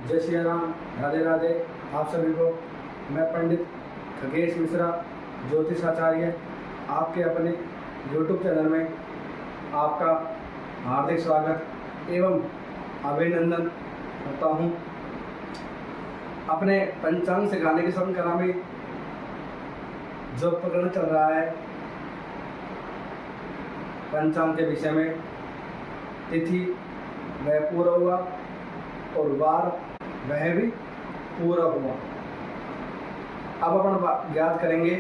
जय श्री राम, राधे राधे। आप सभी को मैं पंडित खगेश मिश्रा, ज्योतिष आचार्य, आपके अपने YouTube चैनल में आपका हार्दिक स्वागत एवं अभिनंदन करता हूँ। अपने पंचांग सिखाने की श्रृंखला में जो प्रकरण चल रहा है पंचांग के विषय में, तिथि वह पूरा हुआ और वार वह भी पूरा हुआ। अब अपन ज्ञात करेंगे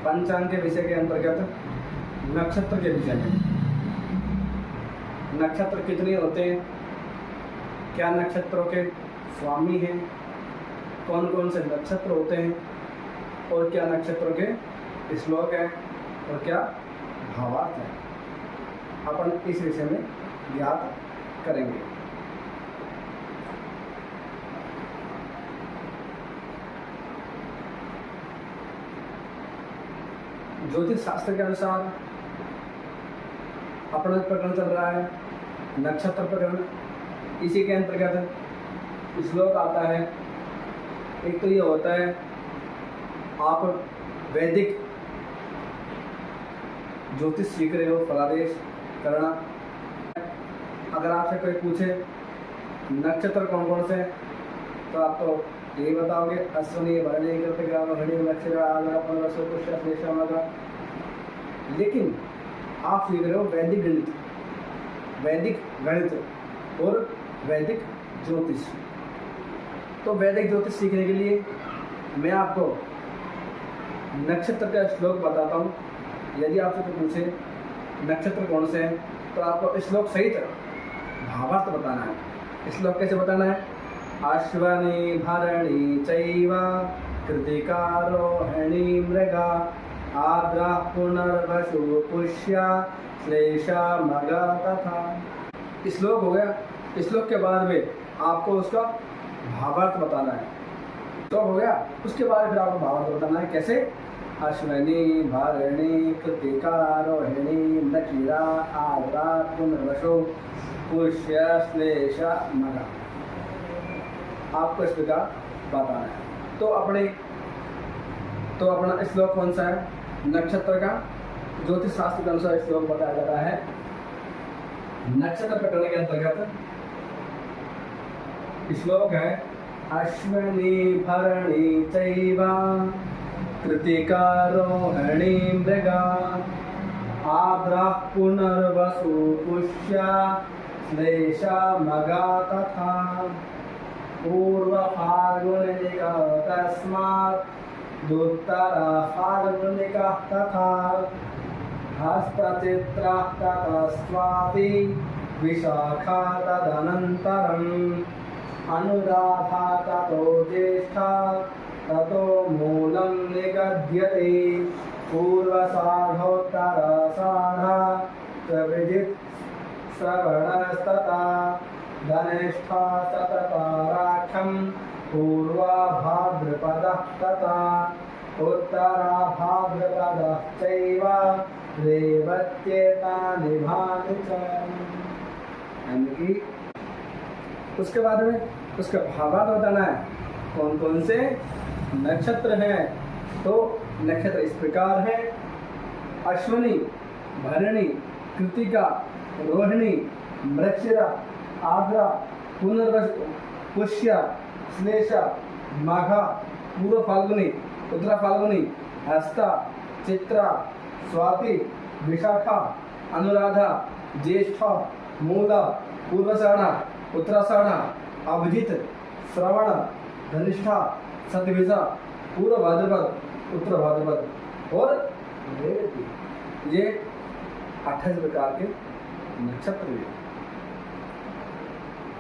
पंचांग के विषय के अंतर्गत नक्षत्र के विषय में। नक्षत्र कितने होते हैं, क्या नक्षत्रों के स्वामी हैं, कौन कौन से नक्षत्र होते हैं और क्या नक्षत्रों के श्लोक हैं और क्या भावार्थ है, अपन इस विषय में ज्ञात करेंगे। ज्योतिष शास्त्र के अनुसार अपना प्रकरण चल रहा है नक्षत्र प्रकरण। इसी के अंतर्गत श्लोक आता है। एक तो ये होता है, आप वैदिक ज्योतिष सीख रहे हो, फलादेश करना। अगर आपसे कोई पूछे नक्षत्र कौन कौन से, तो आप तो यही बताओगे अश्विनी भरणी कृतिका रोहिणी नक्षत्र आगरा पुनर्वसु पुष्य श्लेषा मघा। लेकिन आप सीख रहे हो वैदिक गणित और वैदिक ज्योतिष। तो वैदिक ज्योतिष सीखने के लिए मैं आपको नक्षत्र का श्लोक बताता हूँ। यदि आपसे कोई पूछे नक्षत्र कौन से हैं, तो आपको श्लोक सहित भावार्थ बताना है। श्लोक कैसे बताना है? अश्वनी भरणी चैव कृतिका रोहिणी मृगा आद्रा पुनर्वसु पुष्या श्लेषा मघा तथा। श्लोक हो गया। श्लोक के बाद में आपको उसका भावार्थ बताना है। तो हो गया, उसके बाद फिर आपको भावार्थ बताना है। कैसे? अश्विनी भरणी कृतिका रोहिणी नक्षिरा आद्रा पुनर्वसु पुष्य श्लेषा मघा, आपको इस प्रकार बताना है। तो अपना श्लोक कौन सा है? नक्षत्र का ज्योतिष शास्त्र के अनुसार श्लोक बताया जाता है। नक्षत्र प्रकरण के अंतर्गत श्लोक है अश्विनी भरणी चैव कृतिका रोहिणी मृगा आद्रा पुनर्वसु पुष्या श्लेषा मघा तथा पूर्व फाल्गुनिका तस्मात् दुत्तरा फाल्गुनिका तथा हस्तचित्रा तथा स्वाति विशाखा तदनन्तरम् अनुराधा ततो ज्येष्ठा ततो मूलं निगद्यते पूर्वषाढोत्तराषाढा प्रविदित् श्रवणस्तथा धनिष्ठा सतताराख्यं पूर्वा भाद्रपदः तथा उत्तरा भाद्रपदः चैव रेवत्येतानि भानि च। यानी कि उसके बाद में उसका भावार्थ बताना है, कौन कौन से नक्षत्र हैं। तो नक्षत्र इस प्रकार है: अश्विनी भरणी कृतिका रोहिणी मृगशिरा आद्रा पुनर्वसु पुष्या श्लेषा माघा पूर्व फाल्गुनी उत्तरा फाल्गुनी हस्ता चित्रा स्वाति विशाखा अनुराधा ज्येष्ठा मूला पूर्वाषाढ़ा उत्तराषाढ़ा अभिजित श्रवण धनिष्ठा सतभिजा पूर्व भाद्रपद उत्तर भाद्रपद और रेवती। ये 28 प्रकार के नक्षत्र हैं।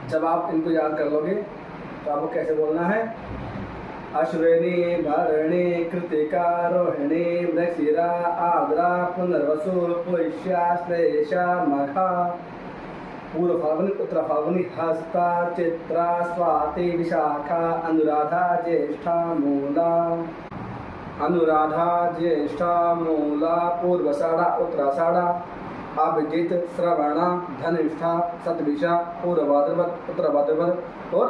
जब आप इनको याद कर लोगे तो आपको कैसे बोलना है? अश्विनी भरणी कृतिका रोहिणी मृगशिरा आद्रा पुनर्वसु पुष्या श्लेषा मघा पूर्व फाल्गुनी उत्तर फाल्गुनी हस्ता चित्रा स्वाति विशाखा अनुराधा ज्येष्ठा मूला पूर्वाषाढ़ा उत्तराषाढ़ा अभिजित, श्रवण, धनिष्ठा, शतभिषा, पूर्व भाद्रपद, उत्तर भाद्रपद और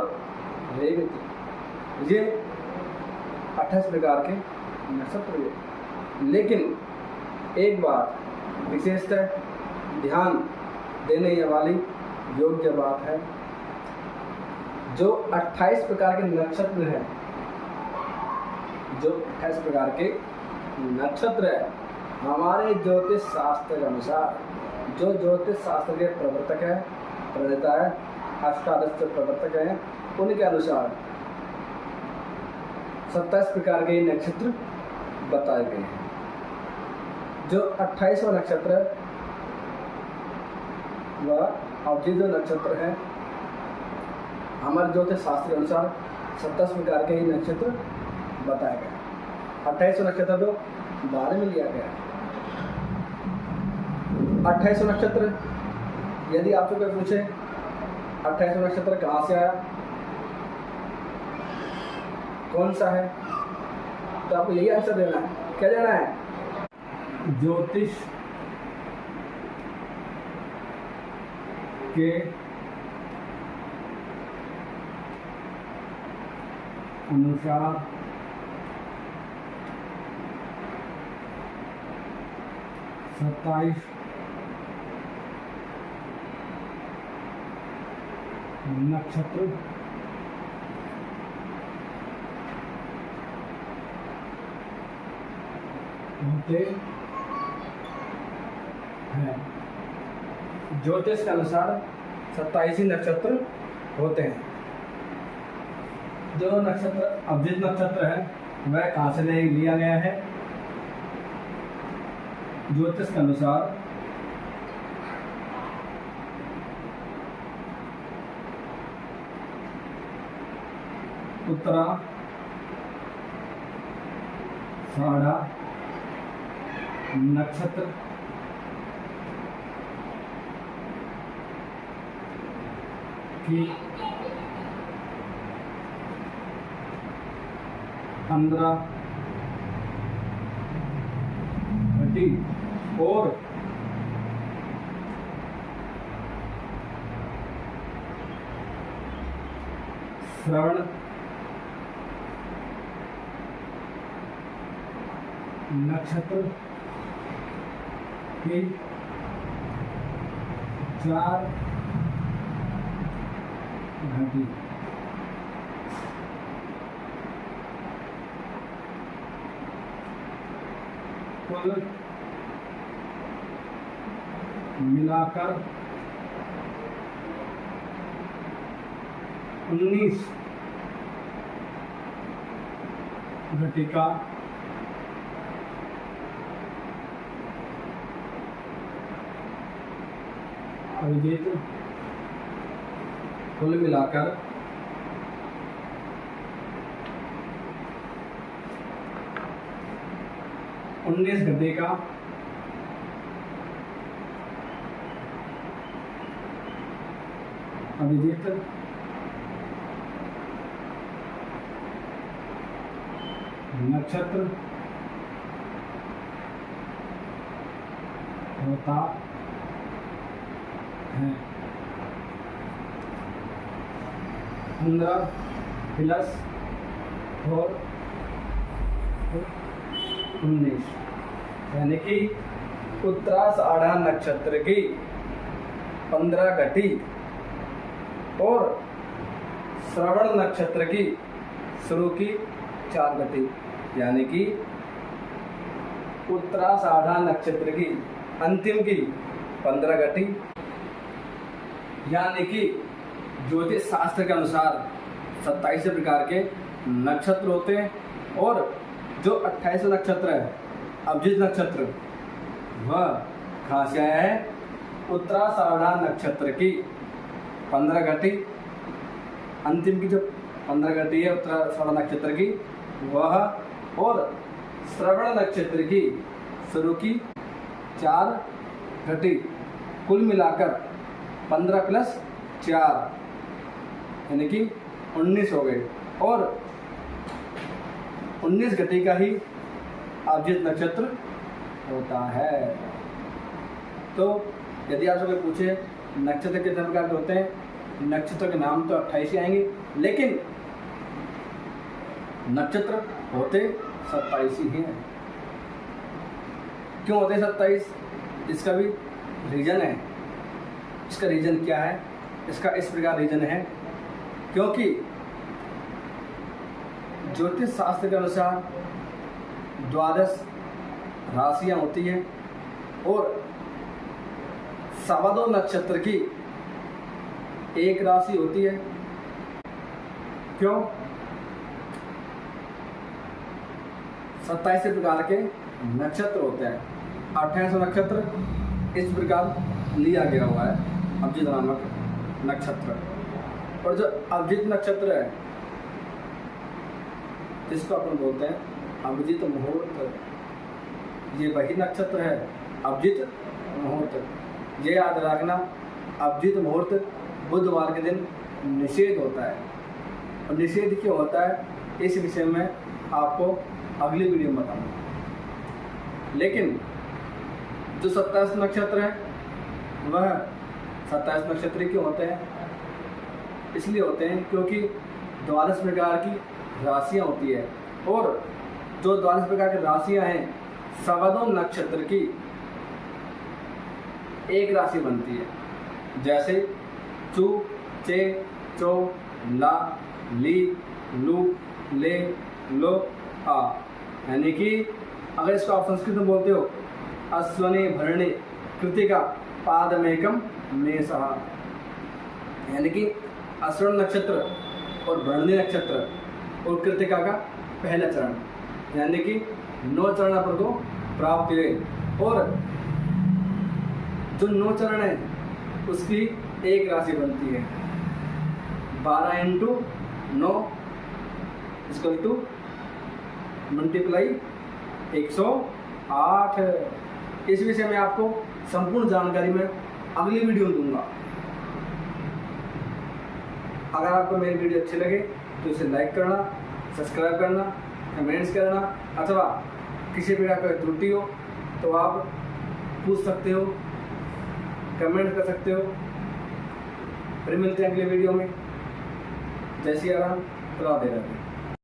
रेवती। ये 28 प्रकार के नक्षत्र हुए। लेकिन एक बात विशेषतः ध्यान देने वाली योग्य बात है, जो 28 प्रकार के नक्षत्र हैं, जो 28 प्रकार के नक्षत्र है, हमारे ज्योतिष शास्त्र के अनुसार, जो ज्योतिष शास्त्र के प्रवर्तक है, प्रणेता है, अष्टादश के प्रवर्तक हैं, उनके अनुसार 27 प्रकार के नक्षत्र बताए गए हैं। जो 28वां नक्षत्र है वह अवधि जो नक्षत्र है, हमारे ज्योतिष शास्त्र के अनुसार 27 प्रकार के ही नक्षत्र बताए गए। 28वां नक्षत्र तो बाद में लिया गया है। 28वां नक्षत्र, यदि आपसे कोई पूछे 28वां नक्षत्र कहाँ से आया, कौन सा है, तो आपको यही आंसर देना है। क्या देना है? ज्योतिष के अनुसार 27 नक्षत्र होते हैं। ज्योतिष के अनुसार 27 नक्षत्र होते हैं। जो नक्षत्र अभिजित नक्षत्र है वह कहाँ से लिया गया है? ज्योतिष के अनुसार उत्तरा साढ़ा नक्षत्र की 15 घटी और श्रवण नक्षत्र की 4 घटी कुल मिलाकर 19 घटिका अभिजित, कुल मिलाकर 19 घटिका अभिजित नक्षत्र होता है। 15 प्लस 4 19, यानी कि उत्तराषाढ़ा नक्षत्र की 15 घटी और श्रवण नक्षत्र की शुरू की 4 घटी, यानी कि उत्तराषाढ़ा नक्षत्र की अंतिम की 15 घटी, यानी कि ज्योतिष शास्त्र के अनुसार 27 प्रकार के नक्षत्र होते हैं। और जो 28 नक्षत्र है अभिजित नक्षत्र, वह कहाँ से आया है? उत्तराषाढ़ा नक्षत्र की 15 घटी, अंतिम की जो 15 घटी है उत्तराषाढ़ा नक्षत्र की वह, और श्रवण नक्षत्र की शुरू की 4 घटी, कुल मिलाकर 15 प्लस 4 यानी कि 19 हो गए। और 19 घटी का ही अभिजित नक्षत्र होता है। तो यदि आपसे कोई पूछे नक्षत्र कितने प्रकार के होते हैं, नक्षत्र के नाम तो 28 ही आएंगे, लेकिन नक्षत्र होते 27 ही हैं। क्यों होते 27? इसका भी रीजन है। इसका रीजन क्या है? इसका इस प्रकार रीजन है, क्योंकि ज्योतिष शास्त्र के अनुसार 12 राशियां होती हैं और 2.25 नक्षत्र की एक राशि होती है। क्यों? 27 प्रकार के नक्षत्र होते हैं। 28 नक्षत्र इस प्रकार लिया गया हुआ है अभिजित नामक नक्षत्र। और जो अभिजित नक्षत्र है, जिसको अपन बोलते हैं अभिजित मुहूर्त, ये वही नक्षत्र है अभिजित मुहूर्त। ये याद रखना, अभिजित मुहूर्त बुधवार के दिन निषेध होता है। और निषेध क्यों होता है, इस विषय में आपको अगली वीडियो में बताऊंगा। लेकिन जो 27 नक्षत्र है, वह 27 नक्षत्र क्यों होते हैं? इसलिए होते हैं क्योंकि 12 प्रकार की राशियां होती है, और जो 12 प्रकार की राशियां हैं, 2.25 नक्षत्र की एक राशि बनती है। जैसे चू, चे, चो, ला, ली, लू, ले, लो, आ। यानी कि अगर इसको आप संस्कृत में बोलते हो, अश्वनी भरणी कृतिका पादमेकम मेषः, यानी कि अश्विन नक्षत्र और भरणी नक्षत्र और कृतिका का पहला चरण, यानी कि 9 चरण पर को प्राप्त हुए। और जो 9 चरण है उसकी एक राशि बनती है। 12 × 9 = मल्टीप्लाई 108। इस विषय में आपको संपूर्ण जानकारी मैं अगली वीडियो में दूंगा। अगर आपको मेरी वीडियो अच्छी लगे तो इसे लाइक करना, सब्सक्राइब करना, कमेंट्स करना, अथवा किसी प्रकार का त्रुटि हो तो आप पूछ सकते हो, कमेंट कर सकते हो। फिर मिलते हैं अगले वीडियो में। जय सिया राम, राधे राधे।